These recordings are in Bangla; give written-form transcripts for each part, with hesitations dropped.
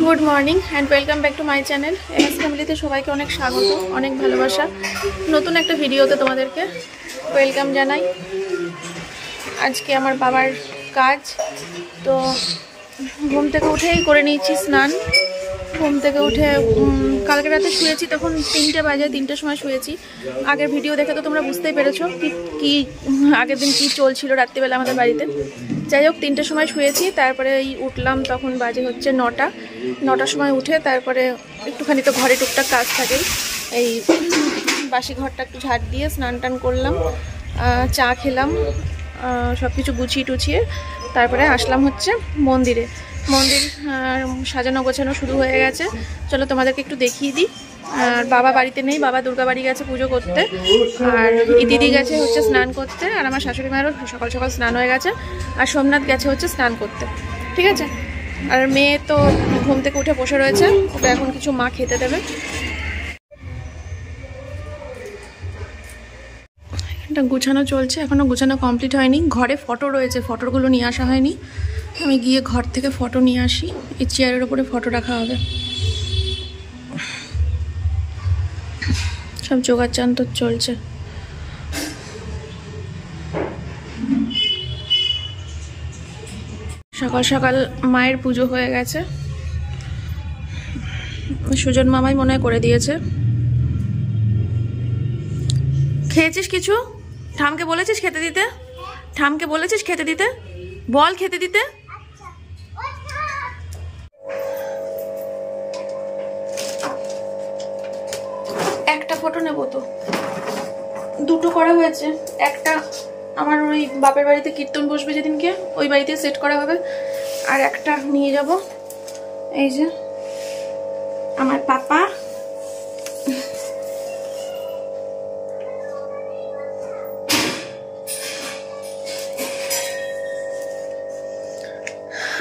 Good morning and welcome back to my channel MS ফ্যামিলিতে সবাইকে অনেক স্বাগত, অনেক ভালোবাসা। নতুন একটা ভিডিওতে তোমাদেরকে ওয়েলকাম জানাই। আজকে আমার বাবার কাজ, তো ঘুম থেকে উঠেই করে নিয়েছি স্নান। ঘুম থেকে উঠে কালকে রাতে শুয়েছি, তখন 3টে বাজে, 3টের সময় শুয়েছি। আগের ভিডিও দেখে তো তোমরা বুঝতেই পেরেছো কি আগের দিন কি চলছিল রাত্রিবেলা আমাদের বাড়িতে। যাই হোক, 3টের সময় শুয়েছি, তারপরে উঠলাম, তখন বাজে হচ্ছে 9টার সময় উঠে তারপরে একটুখানি তো ঘরে টুকটাক কাজ থাকে, এই বাসি ঘরটা একটু ঝাড় দিয়ে স্নান টান করলাম, চা খেলাম, সব কিছু গুছিয়ে টুছিয়ে তারপরে আসলাম হচ্ছে মন্দির সাজানো গোছানো শুরু হয়ে গেছে। চলো তোমাদেরকে একটু দেখিয়ে দিই। আর বাবা বাড়িতে নেই, বাবা দুর্গা বাড়ি গেছে পুজো করতে, আর দিদি গেছে হচ্ছে স্নান করতে, আর আমার শাশুড়ি মায়েরও সকাল সকাল স্নান হয়ে গেছে, আর সোমনাথ গেছে হচ্ছে স্নান করতে। ঠিক আছে, আর মেয়ে তো ঘুম থেকে উঠে বসে রয়েছে, ওকে এখন কিছু মা খেতে দেবে। এটা গুছানো চলছে, এখনও গুছানো কমপ্লিট হয়নি। ঘরে ফটো রয়েছে, ফটোগুলো নিয়ে আসা হয়নি, আমি গিয়ে ঘর থেকে ফটো নিয়ে আসি। এই চেয়ারের ওপরে ফটো রাখা হবে। সব জোগাড় তো চলছে। সকাল সকাল মায়ের পুজো হয়ে গেছে, সুজন মামাই মনে হয় করে দিয়েছে। খেয়েছিস কিছু? ঠামকে বলেছিস খেতে দিতে? ঠামকে বলেছিস খেতে দিতে? বল খেতে দিতে। একটা ফটো নেবো তো, দুটো করা হয়েছে। একটা আমার ওই বাপের বাড়িতে কীর্তন বসবে যেদিনকে, ওই বাড়িতে সেট করা হবে, আর একটা নিয়ে যাব এই যে আমার পাপা।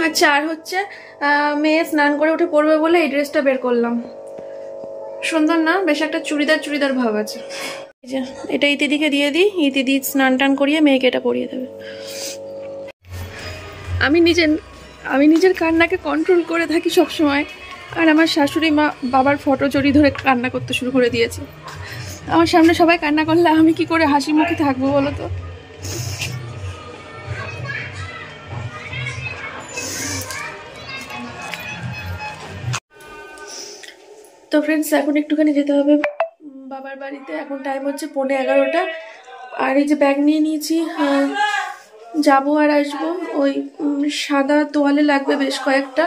আচ্ছা, আর হচ্ছে মেয়ে স্নান করে উঠে পড়বে বলে এই ড্রেসটা বের করলাম। সুন্দর না? বেশ একটা চুড়িদার ভাব আছে। এই যে এটা ইতিদিকে দিয়ে দিই, ইতিদি স্নান টান করিয়ে মেয়েকে এটা পরিয়ে দেবে। আমি নিজের কান্নাকে কন্ট্রোল করে থাকি সব সময়, আর আমার শাশুড়ি মা বাবার ফটো জড়িয়ে ধরে কান্না করতে শুরু করে দিয়েছে। আমার সামনে সবাই কান্না করলে আমি কি করে হাসি মুখে থাকবো বলো তো? তো ফ্রেন্ডস, এখন একটুখানি যেতে হবে বাবার বাড়িতে। এখন টাইম হচ্ছে 11:15। আর এই যে ব্যাগ নিয়ে নিয়েছি, যাবো আর আসবো। ওই সাদা তোয়ালে লাগবে বেশ কয়েকটা।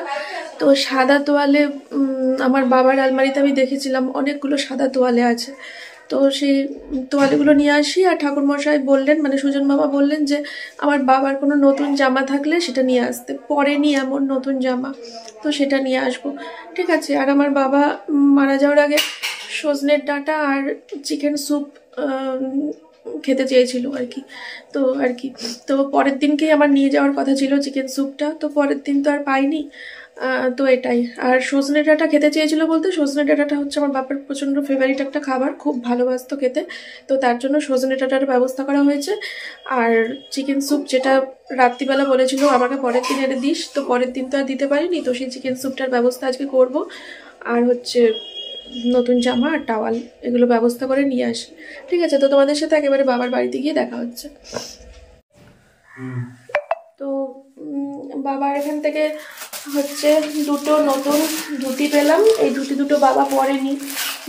তো সাদা তোয়ালে আমার বাবার আলমারিতে আমি দেখেছিলাম অনেকগুলো সাদা তোয়ালে আছে, তো সেই তোয়ালেগুলো নিয়ে আসি। আর ঠাকুরমশাই বললেন, মানে সুজন বাবা বললেন যে আমার বাবার কোনো নতুন জামা থাকলে সেটা নিয়ে আসতে, পরেনি এমন নতুন জামা, তো সেটা নিয়ে আসবো। ঠিক আছে। আর আমার বাবা মারা যাওয়ার আগে সজনের ডাঁটা আর চিকেন স্যুপ খেতে চেয়েছিল আর কি। তো পরের দিনকেই আমার নিয়ে যাওয়ার কথা ছিল চিকেন স্যুপটা, তো পরের দিন তো আর পাইনি। তো এটাই। আর সজনে ডাঁটা খেতে চেয়েছিল বলতে, সজনে ডাঁটাটা হচ্ছে আমার বাবার প্রচণ্ড ফেভারিট একটা খাবার, খুব ভালোবাসতো খেতে, তো তার জন্য সজনে ডাঁটার ব্যবস্থা করা হয়েছে। আর চিকেন স্যুপ যেটা রাত্রিবেলা বলেছিল আমাকে পরের দিন এনে দিস, তো পরের দিন তো আর দিতে পারিনি, তো সেই চিকেন স্যুপটার ব্যবস্থা আজকে করব। আর হচ্ছে নতুন জামা আর টাওয়াল এগুলো ব্যবস্থা করে নিয়ে আসি। ঠিক আছে, তো তোমাদের সাথে একেবারে বাবার বাড়িতে গিয়ে দেখা হচ্ছে। তো বাবার এখান থেকে হচ্ছে দুটো নতুন ধুতি পেলাম, এই দুটো বাবা পরেনি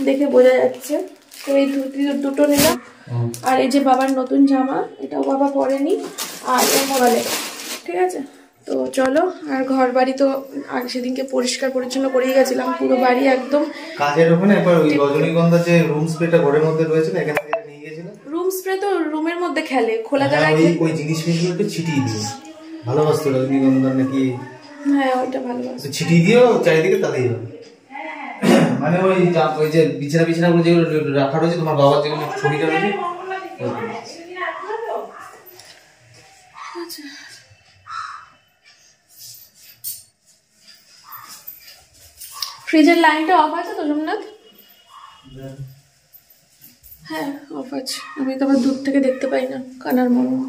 দেখে বোঝা যাচ্ছে, তো এই ধুতি দুটো নিলাম। আর এই যে বাবার নতুন জামা, এটাও বাবা পরেনি, আর এর মোবাইলে। ঠিক আছে, তো চলো। আর ঘর বাড়ি তো আগে সেদিনকে পরিষ্কার পরিচ্ছন্ন করেই গেছিলাম, পুরো বাড়ি একদম কাজের ওখানে। একবার ওই রজনীগন্ধা যে রুম স্প্রেটা ঘরের মধ্যে রয়েছে না, এখান থেকে নিয়ে গেছিল। রুম স্প্রে তো রুমের মধ্যে খেলে, খোলা জায়গায় ওই জিনিসগুলো একটু ছিটিয়ে দিও। ভালোবাসতো রজনীগন্ধা নাকি? হ্যাঁ, ওইটা ভালোবাসতো। ছিটিয়ে দিও চারিদিকে, তাহলেই হবে। মানে ওই যে বিছানাগুলো যেগুলো রাখা রয়েছে, তোমার বাবার যেগুলো ছবিটা রয়েছে। ফ্রিজের লাইনটা অফ আছে তো সোমনাথ? হ্যাঁ, অফ আছে। আমি তো আবার দূর থেকে দেখতে পাই না, কানার মরম।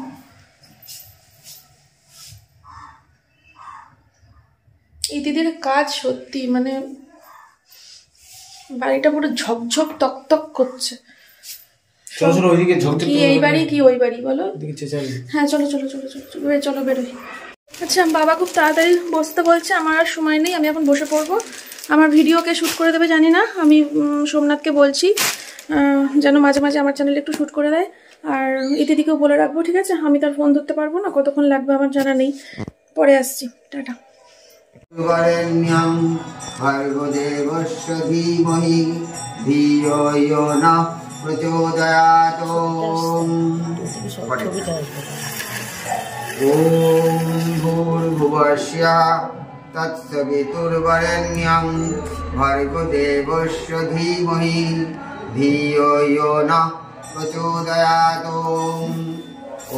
এই দিদির কাজ সত্যি মানে বাড়িটা পুরো ঝকঝক তকতক করছে। চলো চলো ওইদিকে ঝকঝক, কি এই বাড়ি কি ওই বাড়ি বলো? হ্যাঁ চলো চলো চলো চলো চলো চলো বেরোই। আচ্ছা বাবা খুব তাড়াতাড়ি বসতে বলছে, আমার আর সময় নেই, আমি এখন বসে পড়বো। আমার ভিডিওকে শ্যুট করে দেবে জানি না, আমি সোমনাথকে বলছি যেন মাঝে মাঝে আমার চ্যানেলে একটু শ্যুট করে দেয়। আর দিদিকেও বলে রাখবো, ঠিক আছে? আমি তার ফোন ধরতে পারবো না, কতক্ষণ লাগবে আমার জানা নেই। পরে আসছি, টাটা। বরেণ্যং ভর্গদেবস্য ধীমহি ধিয়ো ইয়ো নঃ প্রচোদয়াৎ। ওম ভূর্ভুবস্যঃ তৎসবিতুর্বরেণ্যং ভর্গদেবস্য ধীমহি ধিয়ো ইয়ো নঃ প্রচোদয়াৎ।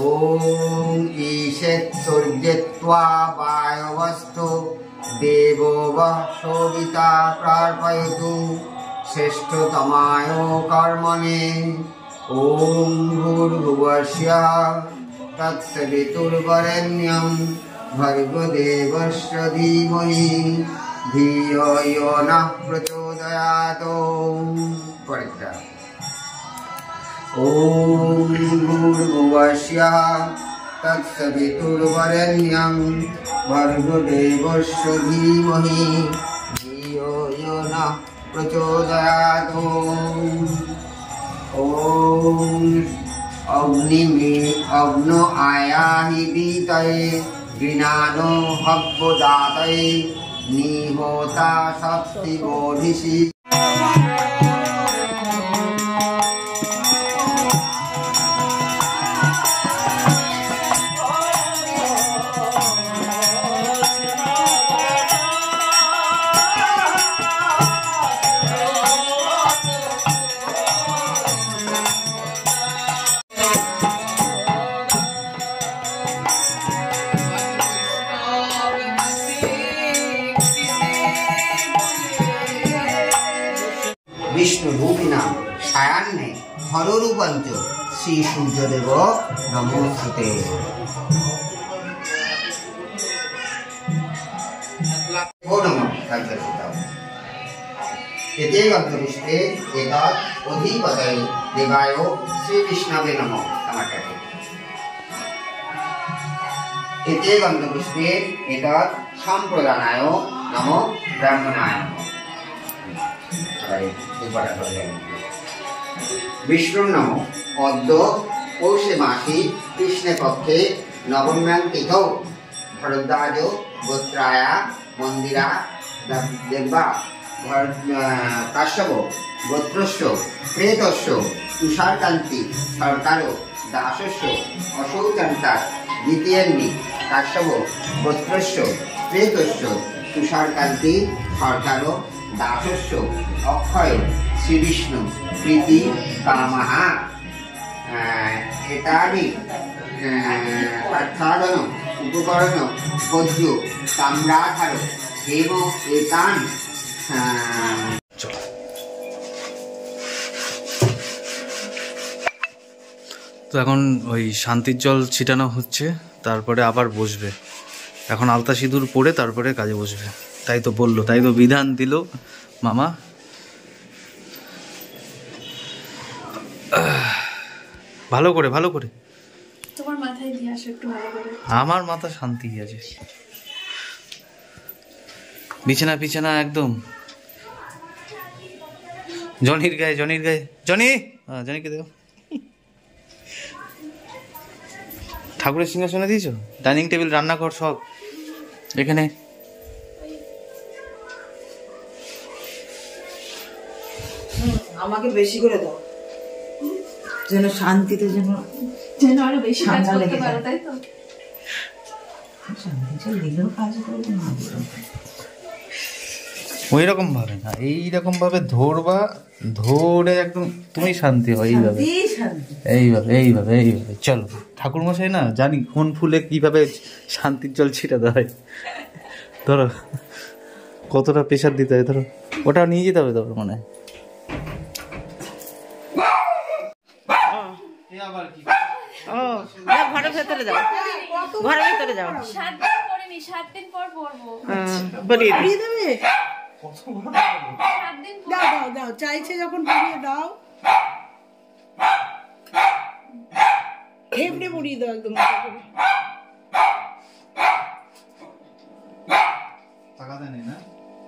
ওম ঈশেৎ সূর্যত্বা বায়বস্তু দেবো বঃ শোভিতা প্রার্পয়তু শ্রেষ্ঠতমায় কর্মণে। ওম ভূর্ভুবস্যঃ তৎসবিতুর্বরেণ্যং ভর্গদেবস্য ধীমহি ধিয়ো ইয়ো নঃ প্রচোদয়াৎ। পরেরটা ওম ভূর্ভুবস্যঃ তৎসবিতুর্বরেণ্যং ভর্গদেবস্য ধীমহি ধিয়ো ইয়ো নঃ প্রচোদয়াৎ। ওম অগ্নো আয়াহি বিতয়ে গৃণানো হব্যদাতয়ে নিহোতা শক্তি বোধিষি। বিষ্ণুরূপিণা ছায়ান্নে হররূপঞ্চ শ্রী সূর্যদেব নমস্তুতে। এতে গন্ধপুষ্পে এতৎ অধিপতয়ে দেবায় শ্রীবিষ্ণবে নমঃ। এতে গন্ধপুষ্পে এতৎ সম্প্রদানায় নমঃ ব্রাহ্মণায়। বিষ্ণুর নম অদ্য পৌষে মাসি কৃষ্ণে পক্ষে নবম্যাং তিথৌ ভরদ্বাজ গোত্রায়া মন্দিরা দেবা কাশ্যপ গোত্রস্য প্রেতস্য তুষারকান্তি সরকার দাসস্য অশৌচান্তার দ্বিতীয়ান্নি কাশ্যপ গোত্রস্য প্রেতস্য তুষারকান্তি সরকার দাসস্য অক্ষয় শ্রীবিষ্ণু প্রীতি কামः। এতানি প্রসাদন উপকরণ ভোজ্য তাম্রাধার হেম এতান। তো এখন ওই শান্তির জল ছিটানো হচ্ছে, তারপরে আবার বসবে। এখন আলতা সিঁদুর পরে তারপরে কাজে বসবে, তাই তো বললো, তাই তো বিধান দিল মামা। ভালো করে ভালো করে তোমার মাথায় দিয়ে আসো একটু ভালো করে। আমার মাথা শান্তি আছে। বিছানা বিছানা একদম জনির গায়ে জনির গায়ে জনি, হ্যাঁ জনিকে দেও। ঠাকুরের সিংহাসনে দিয়েছো, ডাইনিং টেবিল রান্নাঘর সব এখানে। আমাকে বেশি করে দাও যেন শান্তিতে যেন আরো বেশি কাজ করতে পারো, তাই তো? দিলেও কাজ করবো না, ওই রকম ভাবে না, এইরকম ভাবে ধরবা, ধরে একদম তুমি শান্তি হয় এইভাবে এইভাবে এইভাবে এইভাবে। চলো ঠাকুর মশাই না জানি কোন ফুলে কিভাবে শান্তির জল ছিটাতে হয়। ধরো কতটা প্রেশার দিতে হয়, ধরো ওটা নিয়ে যেতে হবে। ধরো মনে হয় ঘরের ভেতরে যাও, ঘরের ভেতরে যাও। পড়িনি, 7 দিন পর পড়বো। পরিয়ে দেবে? 7 দিন পর। দাও দাও দাও, চাইছে যখন পরিয়ে দাও। হেবড়ে পরিয়ে দাও একদম।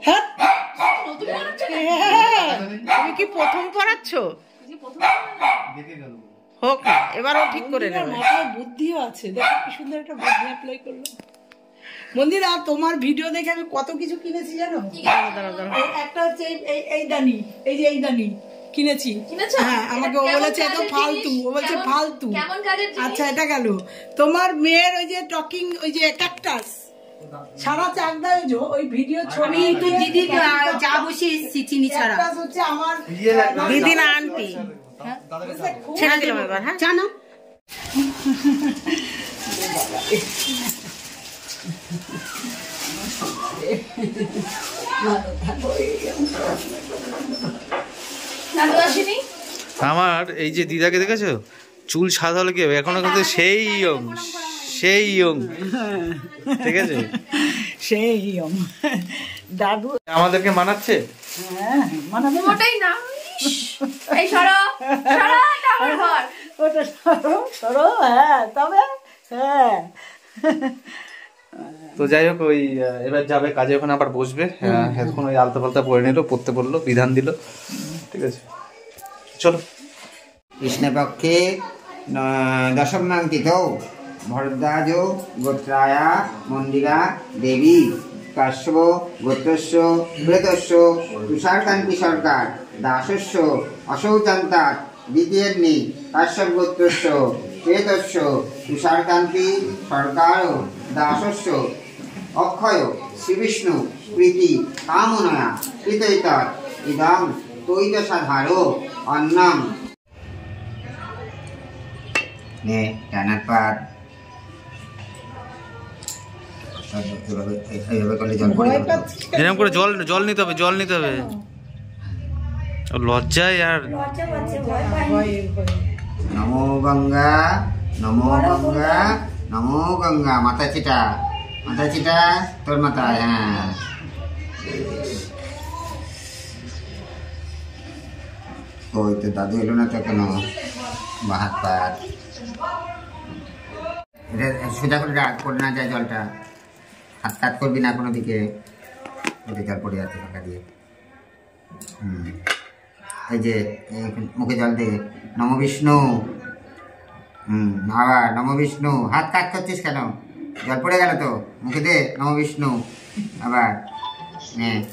হ্যাঁ, তুমি কি প্রথম পড়াচ্ছ? হোক, এবারও ঠিক করে নেবে। মাথায় বুদ্ধিও আছে, দেখো কি সুন্দর একটা বুদ্ধি অ্যাপ্লাই করলো মন্দির। আর তোমার ভিডিও দেখে আমি কত কিছু কিনেছি জানো? একটা হচ্ছে এই দানি, এই যে এই দানি কিনেছি। হ্যাঁ, আমাকে ও বলেছে এটা ফালতু, ও বলছে ফালতু। আচ্ছা, এটা গেল। তোমার মেয়ের ওই যে টকিং, ওই যে ক্যাকটাস সারা চাকদা, ওই ভিডিও ছবি তো দিদি যা বসে এসেছি চিনি ছাড়া। হচ্ছে আমার দিদি না আন্টি, ছেড়ে দিলাম এবার। হ্যাঁ, জানো আমার এই যে দিদাকে দেখেছো, চুল সাদা হলে কি হবে, এখনো কিন্তু সেই ইয়ং, সেই ইয়ং, ঠিক আছে, সেই ইয়ং। দাদু আমাদেরকে মানাচ্ছে। হ্যাঁ, মানাবে ওটাই না। এই সরো সরো, এটা আমার ঘর। ওটা সরো সরো। হ্যাঁ, তবে হ্যাঁ। তো যাই হোক, ওই এবার যাবে কাজে, ওখানে আবার বসবে। এখন ওই আলতা ফালতা পরে নিল, পড়তে বললো, বিধান দিল, ঠিক আছে, চলো। কৃষ্ণপক্ষে দশম্যাং তিথৌ ভরদ্বাজ গোত্রায়া মন্দিরা দেবী কাশ্যপ গোত্রস্য প্রেতস্য তুষারকান্তি সরকার দাসস্য অশৌচান্তাৎ দ্বিতীয়গ্নি কাশ্যপ গোত্রস্য প্রেতস্য তুষারকান্তি সরকার দাসস্য অক্ষয় শ্রীবিষ্ণু প্রীতি কামনয়া কৃতৈতৎ ইদং তৈতসাধারো অন্নম। নে ডানার পাত এইভাবে করলে জল পড়ে যাবে। এরকম করে জল নিতে হবে, জল নিতে হবে। লজ্জায় আর নমো গঙ্গা নমো গঙ্গা নমো গঙ্গা। মাথা চিটা, মাথা চিটা তোর মাথায়। হ্যাঁ, ওই তো দাদু এলো না তো কেন? বাহাত পাত এটা সোজা করে রাখ, পড়ে না যায় জলটা। হাত কাট করবি না কোনো দিকে, ওটা জল পড়ে যাচ্ছে ফাঁকা দিয়ে। এই যে মুখে জল দে। নম বিষ্ণু। আবার নম বিষ্ণু। হাত কাট করছিস কেন? জল পড়ে গেল তো, মুখে দে নম বিষ্ণু। আবার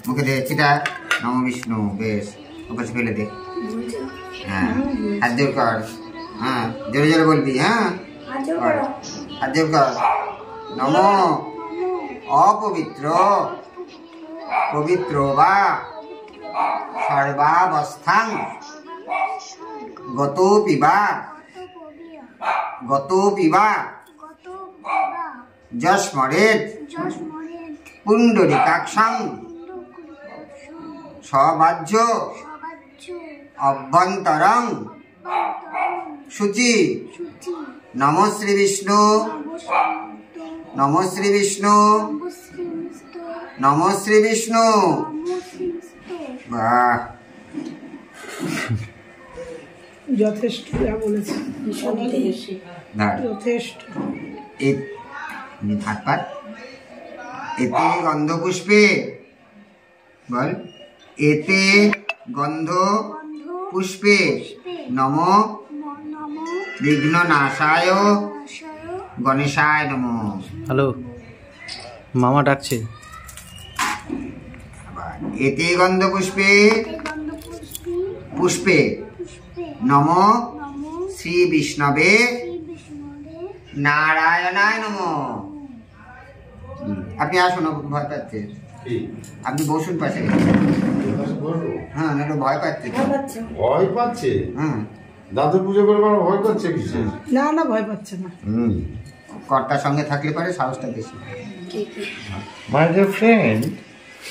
মুখে দে চিটা নম বিষ্ণু। বেশ, ওপাশে ফেলে দে। হ্যাঁ, হাত জোর কর। হ্যাঁ, জোরে জোরে বলবি। হ্যাঁ, হাত জোর কর। নম অপবিত্র পবিত্র বা সর্বাবস্থাং গত পিবা যস্মরেৎ পুণ্ডরিকাক্ষং সবাহ্য অভ্যন্তরং শুচি। নম শ্রী বিষ্ণু নম শ্রী বিষ্ণু নম শ্রী বিষ্ণু। বাহ, যথেষ্ট যা বলেছি, যথেষ্ট। হাত পাত। এতে গন্ধ পুষ্পে বল, এতে গন্ধ পুষ্পে নম বিঘ্ন নাশায় গণেশায় নম। হ্যালো, মামা ডাকছে। এতে গন্ধ পুষ্পে পুষ্পে নম শ্রী বিষ্ণবে নারায়ণায় নম। আপনি আসুন, ভয় পাচ্ছে। আপনি বসুন পাশে। হ্যাঁ, না ভয় পাচ্ছে। ভয় পাচ্ছে? হুম, দাদু পুজো করবার ভয় পাচ্ছে কিছু? না না, ভয় পাচ্ছে না। কর্তার সঙ্গে থাকলে পারে সাহসটা বেশি। My dear friend,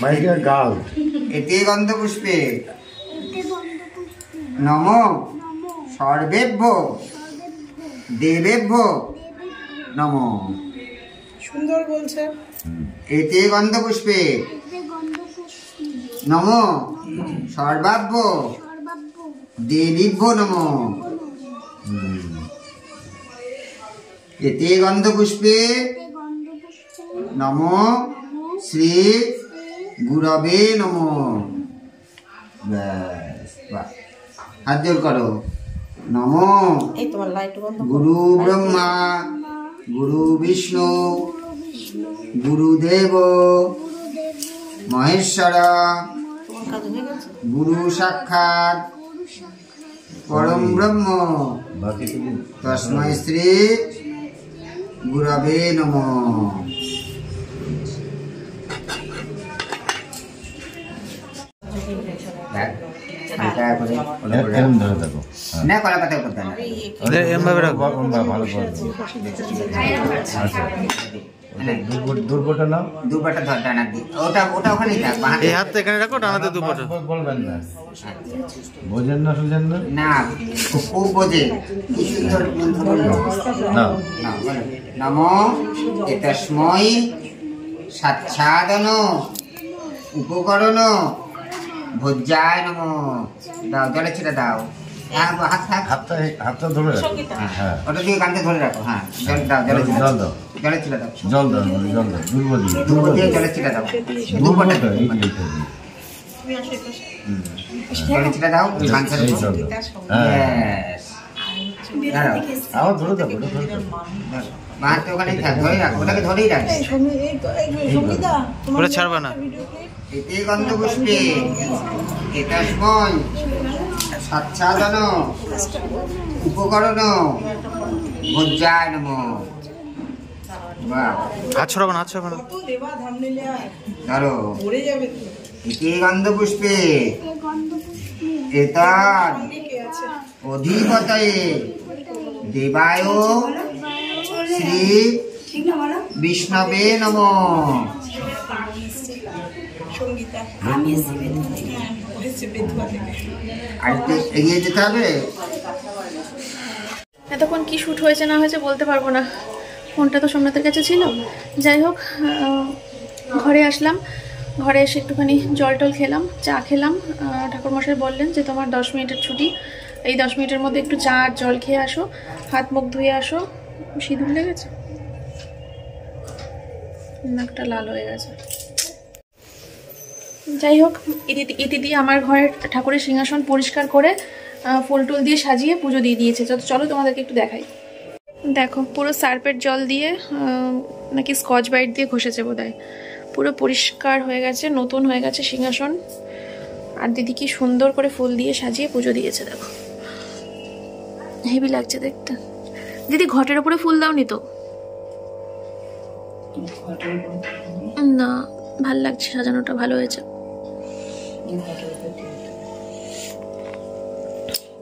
my dear girl, এতে গন্ধ পুষ্পে নম সর্বেভ্য দেবেভ্য নম। সুন্দর বলছে। এতে গন্ধপুষ্পে নম সর্বাভ্য দেবীভ্যো নম। এতে গন্ধপুষ্পে নম শ্রী গুরবে নম। হাত জোর করো। নম গুরু ব্রহ্মা গুরু বিষ্ণু গুরুদেব মহেশ্বর গুরু সাক্ষাৎ পরম ব্রহ্ম তস্मै শ্রী গুরবে নমঃ। না কলা কথা করতে না, দুর্বটা নাও, দুপাটা ধর ডানা দি, ওটা ওটা ওখানেই থাক। এই হাতটা এখানে রাখো, ডানাতে দুপাটা বলবেন না, বোঝেন না সুঝেন না, না খুব বোঝে। কি সুন্দর মন্ত্র বললো। না নমো এতস্মৈ সাচ্ছাদন উপকরণ ভোজ্যায় নমঃ। দাও, জলে ছিটা দাও। হাত থাক, হাতটা ধরে রাখো। হ্যাঁ, ওটা দিয়ে কানকে ধরে রাখো। হ্যাঁ, জল দাও, জলে ছিটা জল দাও, জলে ছিটা দাও, জল দাও, জল দাও, দুর্বল দুটো দিয়ে জলে ছিটা দাও। দুপাটা জলে ছিটা দাও, কানকে এই জল দাও। হ্যাঁ, দাঁড়াও, আবার ধরে দাও, ধরে দাও। বাঁধতে ওখানেই থাক, ধরে রাখো, ওটাকে ধরেই রাখো। ওটা ছাড়বা না। এতে গন্ধপুষ্পে এতস্মৈ সাচ্ছাদন উপকরণ ভোজ্যায় নমঃ। বাহ, হাত ছড়াবো না, হাত ছড়াবো না। ধরো। এতে গন্ধপুষ্পে এতার অধিপতয়ে দেবায় শ্রী বিষ্ণবে নমঃ। আরেকটু এগিয়ে যেতে হবে। এতক্ষণ কি শ্যুট হয়েছে না হয়েছে বলতে পারবো না, ফোনটা তো সোমনাথের কাছে ছিল। যাই হোক, ঘরে আসলাম, ঘরে এসে একটুখানি জল টল খেলাম, চা খেলাম। ঠাকুরমশাই বললেন যে তোমার 10 মিনিটের ছুটি, এই 10 মিনিটের মধ্যে একটু চা আর জল খেয়ে আসো, হাত মুখ ধুয়ে আসো। সিঁদুর লেগেছে, নাকটা লাল হয়ে গেছে। যাই হোক, ইতি দিয়ে আমার ঘরের ঠাকুরের সিংহাসন পরিষ্কার করে ফুল টুল দিয়ে সাজিয়ে পুজো দিয়ে দিয়েছে। চলো তোমাদেরকে একটু দেখাই। দেখো, পুরো সার্পের জল দিয়ে নাকি স্কচ ব্রাইট দিয়ে ঘষেছে বোধহয়, পুরো পরিষ্কার হয়ে গেছে, নতুন হয়ে গেছে সিংহাসন। আর দিদি কি সুন্দর করে ফুল দিয়ে সাজিয়ে পুজো দিয়েছে, দেখো হেভি লাগছে দেখতে। দিদি ঘটের ওপরে ফুল দাওনি তো? না, ভাল লাগছে, সাজানোটা ভালো হয়েছে।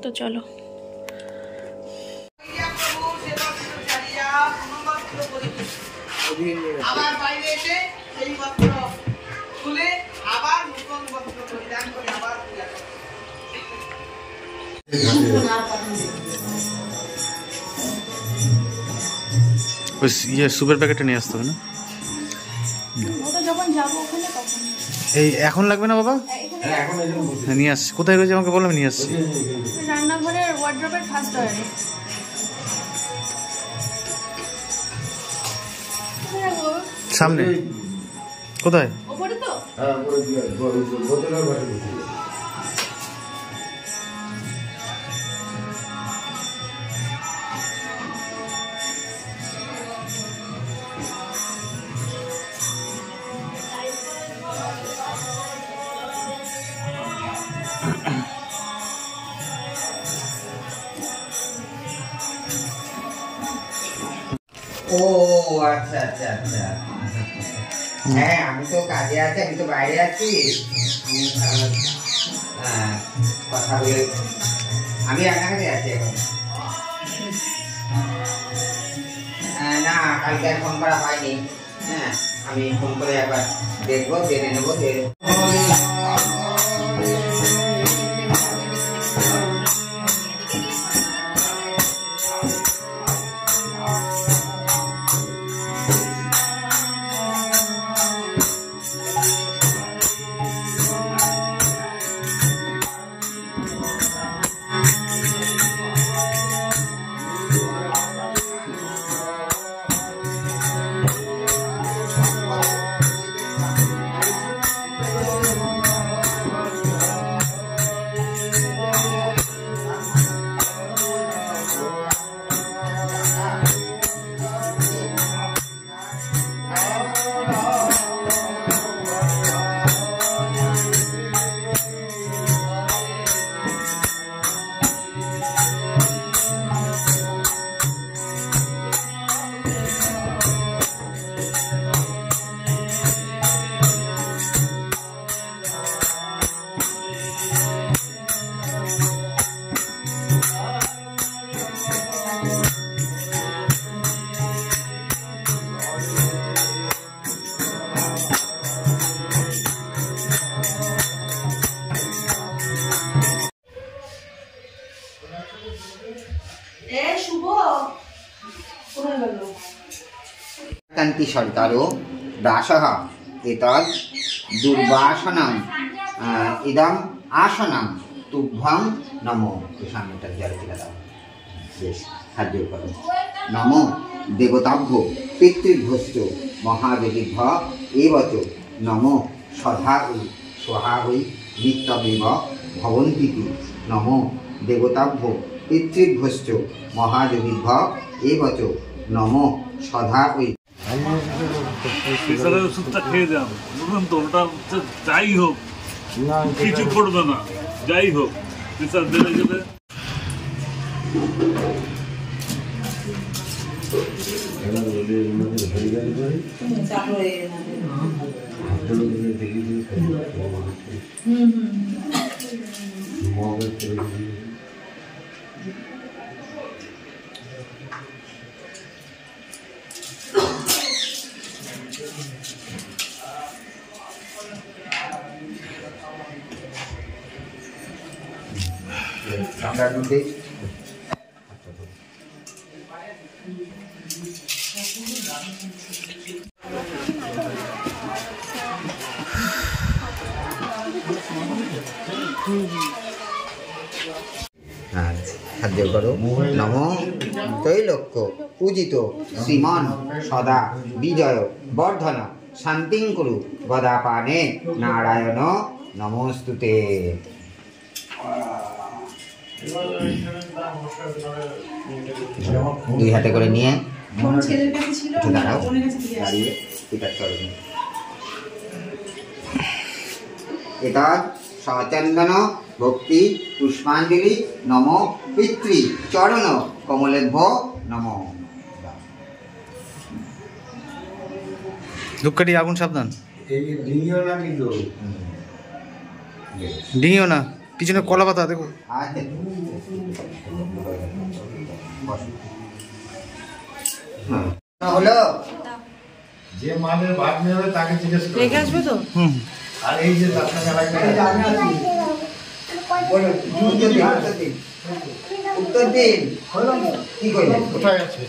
তো চলো। আবার বাইরে এসে সেই বস্ত্র খুলে আবার নতুন বস্ত্র পরিধান করে আবার পূজা করে। ওই সুপের প্যাকেটটা নিয়ে আসতে হবে না? যখন যাবো ওখানে তখন। এই এখন লাগবে না বাবা? হ্যাঁ, নিয়ে আসছি। কোথায় রয়েছে আমাকে বললাম, নিয়ে আসছি। রান্নাঘরের ওয়ার্ড্রোবের ফার্স্ট ওয়ারে। সামনে কোথায়? ওপরে তো? ও আচ্ছা আচ্ছা আচ্ছা, হ্যাঁ আমি তো কাজে আছি, আমি তো বাইরে আছি। কথা বলে আমি রান্নাঘাটে আছি এখন। না, কালকে আর ফোন করা হয়নি। হ্যাঁ, আমি ফোন করে একবার দেখবো, জেনে নেবো। বিশান্তি সরকারও দাসহ এতদ দুর্বাসনম ইদম আসনম তুভ্যং নমো। সামনেটা জল ফেলে দাও, বেশ সাহায্য করো। নমো দেবতাভ্য পিতৃভ্যশ্চ মহাদেবীভ্য এবচ নমো সধা ওই সোহা ওই নিত্যমেব ভবন্তিতি। নমো দেবতাভ্য পিতৃভ্যশ্চ মহাদেবীভ্য এবচ নমো সধা ওই। প্রেসারের ওষুধটা খেয়ে যান, বুঝলেন তো? ওটা হচ্ছে যাই হোক কিছু করবে না, যাই হোক প্রেসার বেড়ে গেলে। ঠান্ডার মধ্যে সাহায্য করো। নমো ত্রৈলোক্য পূজিত শ্রীমান সদা বিজয় বর্ধন শান্তিং কুরু গদাপানে নারায়ণ নমস্তুতে। দুই হাতে করে নিয়ে দাঁড়াও, দাঁড়িয়ে পিতার চরণে এটা সচন্দন ভক্তি পুষ্পাঞ্জলি নম পিতৃ চরণ কমলেভ্য নম। ধূপকাঠি আগুন সাবধান, ডিঙিও না, পিছনে কলা পাতা দেখো। হলো যে মালের ভাগ নেবে তাকে জিজ্ঞেস করো। রেখে আসবে তো? আর এই যে আপনার উত্তর দিন কি করলেন? কোথায় আছে?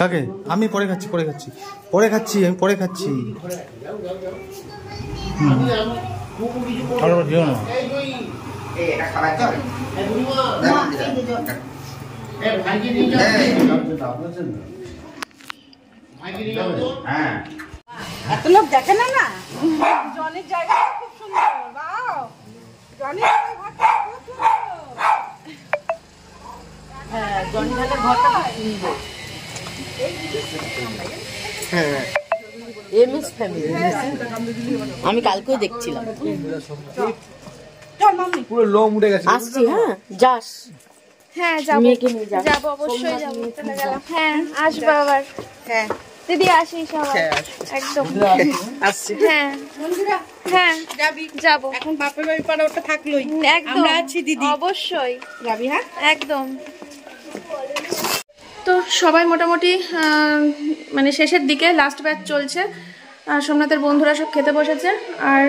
কাকে? আমি পরে খাচ্ছি, পরে খাচ্ছি, পরে খাচ্ছি, আমি পরে খাচ্ছি। দিও না, এটা খাবার চল। হ্যাঁ এত লোক দেখে না না। জনের জায়গা খুব সুন্দর। বাও, জনের ঘরটা খুব সুন্দর। হ্যাঁ, জনের ঘরটা খুব সুন্দর। MS family. আমি কালকেও দেখছিলাম। চল মাম্মি, পুরো লোম উঠে গেছে। আসছি। হ্যাঁ, যাস। হ্যাঁ যাবো, মেয়েকে নিয়ে যাস। যাবো, অবশ্যই যাবো। চলে গেলাম। হ্যাঁ আসবো আবার। হ্যাঁ, দিদি আসিস আবার। একদম। আসছি। হ্যাঁ হ্যাঁ যাবি? যাবো। এখন বাপের বাড়ি পাড়া ওটা থাকলোই। একদম আমরা আছি দিদি। অবশ্যই যাবি? হ্যাঁ, একদম। তো সবাই মোটামুটি মানে শেষের দিকে, লাস্ট ব্যাচ চলছে। সোমনাথের বন্ধুরা সব খেতে বসেছে, আর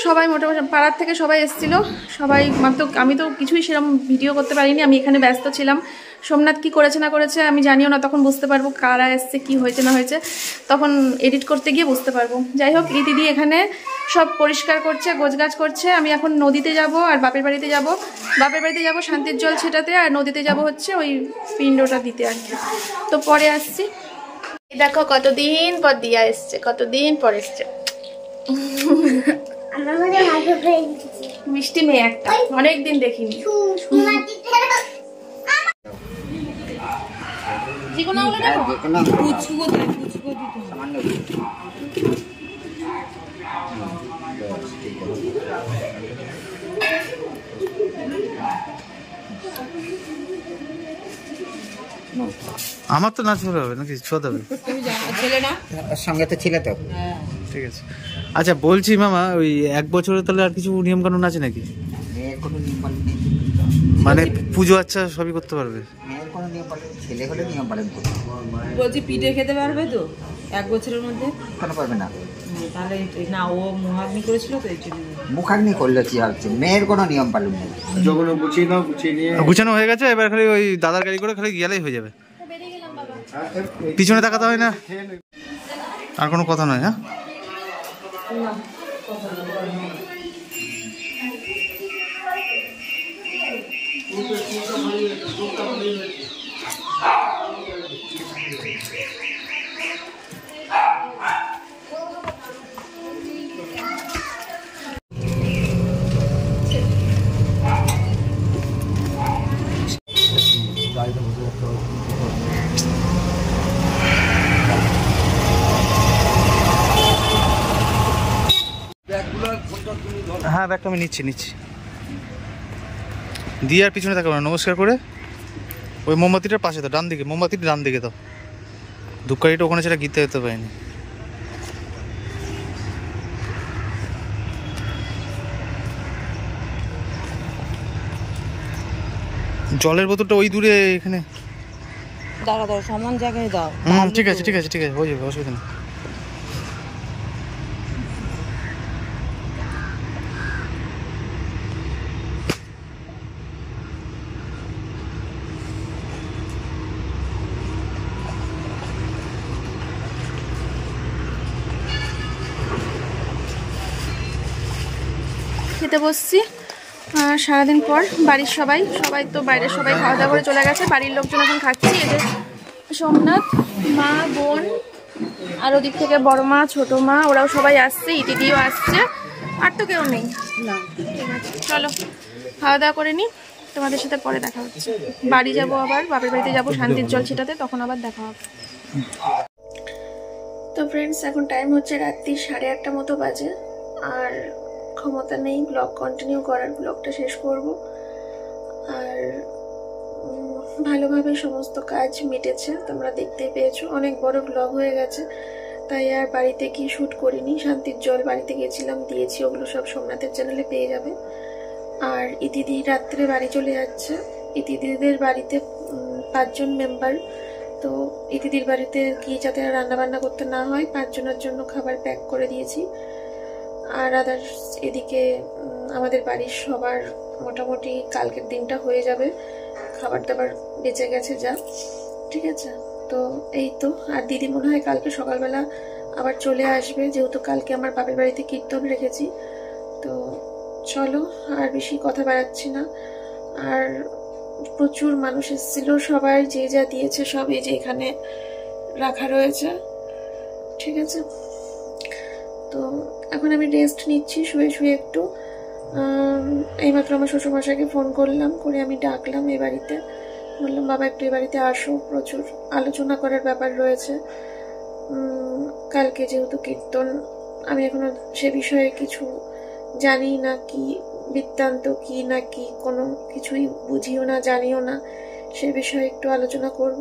সবাই মোটামুটি পাড়ার থেকে সবাই এসেছিলো। সবাই মাত্র, আমি তো কিছুই সেরকম ভিডিও করতে পারিনি, আমি এখানে ব্যস্ত ছিলাম। সোমনাথ কি করেছে না করেছে আমি জানিও না, তখন বুঝতে পারবো কারা এসছে, কি হয়েছে না হয়েছে, তখন এডিট করতে গিয়ে বুঝতে পারবো। যাই হোক, এই দিদি এখানে সব পরিষ্কার করছে, গোছগাছ করছে। আমি এখন নদীতে যাব আর বাপের বাড়িতে যাব। বাপের বাড়িতে যাব শান্তির জল ছেটাতে, আর নদীতে যাব হচ্ছে ওই পিণ্ডটা দিতে আর কি। তো পরে আসছি। দেখো কতদিন পর দিয়া এসছে, কতদিন পর এসছে। মিষ্টি মেয়ে একটা, অনেকদিন দেখিনি। আমার তো নাচ হবে নাকি ছোট হবে? সঙ্গে তো ছিল তো। ঠিক আছে। আচ্ছা বলছি মামা, ওই 1 বছরে তাহলে আর কিছু নিয়ম কানুন আছে নাকি? কোনো নিয়ম নেই। মানে পুজো আচ্ছা সবই করতে পারবে? মেয়ের কোনো নিয়ম পালন, ছেলে হলে নিয়ম পালন করবে। বলছি পিঠে খেতে পারবে তো 1 বছরের মধ্যে? কেন পারবে না? তাহলে না, ও মুখাগ্নি করেছিল তো এই জন্য। মুখাগ্নি করলে কি হচ্ছে? মেয়ের কোনো নিয়ম পালন নেই। যখন গুছিয়ে নাও, গুছিয়ে নিয়ে গুছানো হয়ে গেছে, এবার খালি ওই দাদার গাড়ি করে খালি গেলেই হয়ে যাবে। পিছনে তাকাতে হয় না, আর কোনো কথা নয়। হ্যাঁ হ্যাঁ, ব্যাগটা আমি নিচ্ছি। দিয়ে আর পিছনে তাকাবো না, নমস্কার করে ওই মোমবাতিটার পাশে তো, ডান দিকে, মোমবাতিটা ডান দিকে তো। ধূপকাঠিটা ওখানে সেটা গিতে যেতে পারিনি। জলের বোতলটা ওই দূরে, এখানে দাঁড়া সমান জায়গায় দাও। ঠিক আছে হয়ে যাবে, অসুবিধা নেই। খেতে বসছি সারাদিন পর। বাড়ির সবাই তো বাইরের সবাই খাওয়া দাওয়া করে চলে গেছে। বাড়ির লোকজন এখন খাচ্ছি। এদের সোমনাথ, মা, বোন, আর ওদিক থেকে বড় মা, ছোট মা, ওরাও সবাই আসছে। দিদিও আসছে, আর তো কেউ নেই। ঠিক আছে, চলো খাওয়া দাওয়া করে নিই, তোমাদের সাথে পরে দেখা হচ্ছে। বাড়ি যাব, আবার বাপের বাড়িতে যাব শান্তির জল ছিটাতে, তখন আবার দেখা হবে। তো ফ্রেন্ডস, এখন টাইম হচ্ছে রাত্রি 8:30 মতো বাজে। আর ক্ষমতা নেই ব্লগ কন্টিনিউ করার, ব্লগটা শেষ করব। আর ভালোভাবে সমস্ত কাজ মিটেছে, তোমরা দেখতেই পেয়েছো। অনেক বড় ব্লগ হয়ে গেছে, তাই আর বাড়িতে কি শ্যুট করিনি। শান্তির জল বাড়িতে গেছিলাম, দিয়েছি, ওগুলো সব সোমনাথের চ্যানেলে পেয়ে যাবে। আর ইতিদি রাত্রে বাড়ি চলে যাচ্ছে। ইতিদিদের বাড়িতে 5 জন মেম্বার, তো ইতিদির বাড়িতে গিয়ে যাতে রান্না বান্না করতে না হয়, 5 জনের জন্য খাবার প্যাক করে দিয়েছি। আর আদার্স এদিকে আমাদের বাড়ির সবার মোটামুটি কালকের দিনটা হয়ে যাবে, খাবার দাবার বেঁচে গেছে যা। ঠিক আছে, তো এই তো। আর দিদি মনে হয় কালকে সকালবেলা আবার চলে আসবে, যেহেতু কালকে আমার বাপের বাড়িতে কীর্তন রেখেছি। তো চলো, আর বেশি কথা বাড়াচ্ছি না। আর প্রচুর মানুষ এসেছিল, সবাই যে যা দিয়েছে সব এই যে এখানে রাখা রয়েছে। ঠিক আছে, তো এখন আমি রেস্ট নিচ্ছি শুয়ে একটু। এইমাত্র আমার শ্বশুরমশাইকে ফোন করলাম, করে আমি ডাকলাম এ বাড়িতে। বললাম বাবা একটু এ বাড়িতে আসো, প্রচুর আলোচনা করার ব্যাপার রয়েছে। কালকে যেহেতু কীর্তন, আমি এখনো সে বিষয়ে কিছু জানি না, কি বৃত্তান্ত কি না কি, কোনো কিছুই বুঝিও না, জানিও না। সে বিষয়ে একটু আলোচনা করব।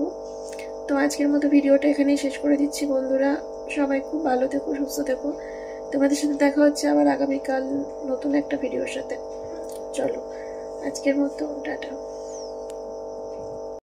তো আজকের মতো ভিডিওটা এখানেই শেষ করে দিচ্ছি বন্ধুরা। সবাই খুব ভালো থেকো, সুস্থ থেকো। তোমাদের সাথে দেখা হচ্ছে আবার আগামীকাল নতুন একটা ভিডিওর সাথে। চলো, আজকের মতো টাটা।